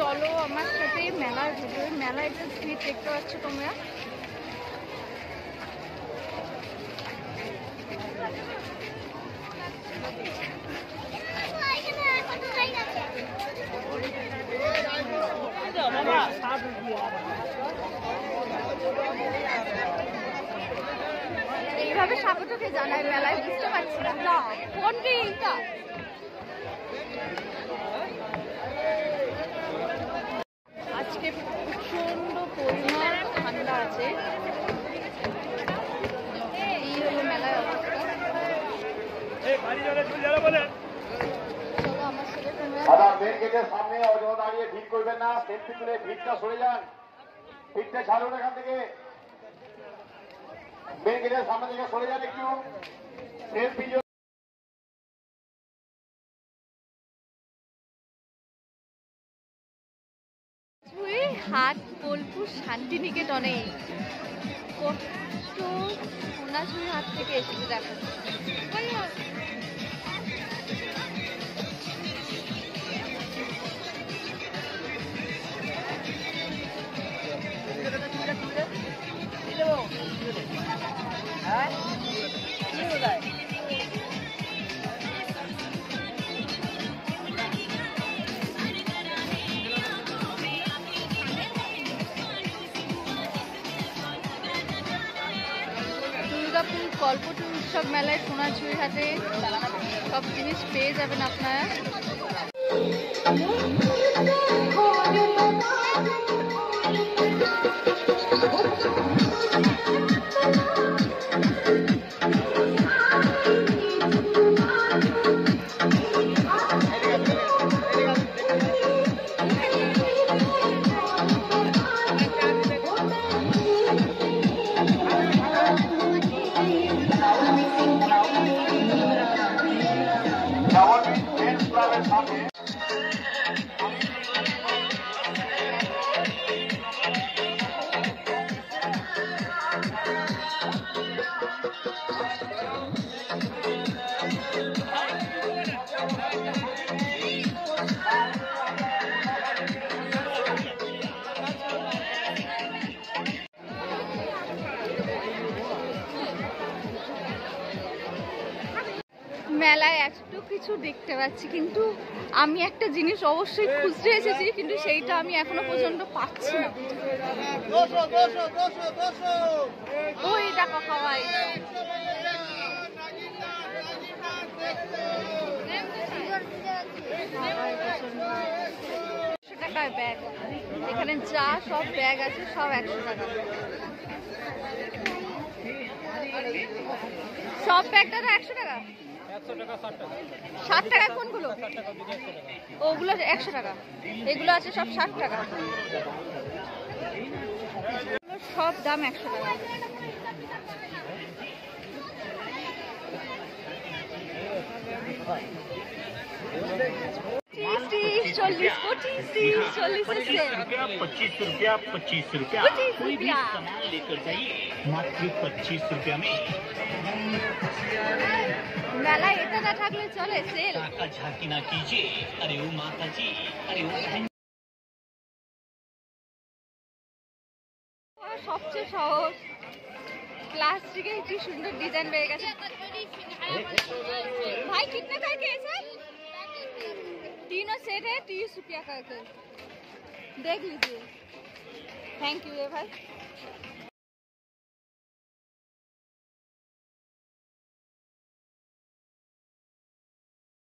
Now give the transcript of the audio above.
চলো আমার সাথে মেলার ভিতরে। মেলায় যে ভিড় দেখতে পাচ্ছ তোমরা, এইভাবে স্বাগতকে জানায় মেলায়, বুঝতে পারছি না কোন রিলটা। আজকে প্রচন্ড পরিমাণ ঠান্ডা আছে। এই হলো মেলায় অবস্থা। চলো আমার সাথে তোমরা। মেন গেটের সামনে দাঁড়িয়ে ভিড় করবেন না, সেলফি তুলে ভিড়টা সরে যান, ভিড়টা ছাড়ুন এখান থেকে। মেন গেটের সামনে থেকে সরে যান একটু, সেলফি। হাট বোলপুর শান্তিনিকেতনে কত সোনাঝুরি হাট থেকে এসেছে দেখো। দুর্গাপুর কল্পটু উৎসব মেলায় সোনাঝুরি হাটে সব জিনিস পেয়ে যাবেন আপনারা। মেলায় এত কিছু দেখতে পাচ্ছি, কিন্তু আমি একটা জিনিস অবশ্যই খুঁজতে এসেছি, কিন্তু সেইটা আমি এখনো পর্যন্ত পাচ্ছি না। ওই দেখো সবাই টাকায় ব্যাগ। এখানে যা সব ব্যাগ আছে সব 100 টাকা। সব ব্যাগটা 100 টাকা। 60 টাকা কোনগুলো? ওগুলো 100 টাকা। এগুলো আছে সব 60 টাকা। সব দাম 100 টাকা। ₹40, ₹25 कोई भी सामान लेकर जाइए मात्र 25 रुपया में। মেলায় এটা না থাকলে চলে সেল। টাকা ঝাঁকি না कीजिए। अरे ओ माता जी, अरे ओ সবচেয়ে সহজ প্লাস্টিকের কি সুন্দর ডিজাইন পেয়ে গেছে ভাই। कितने का है सर? तीनों सेट है 30 रुपया का। देख लीजिए। थैंक यू भाई।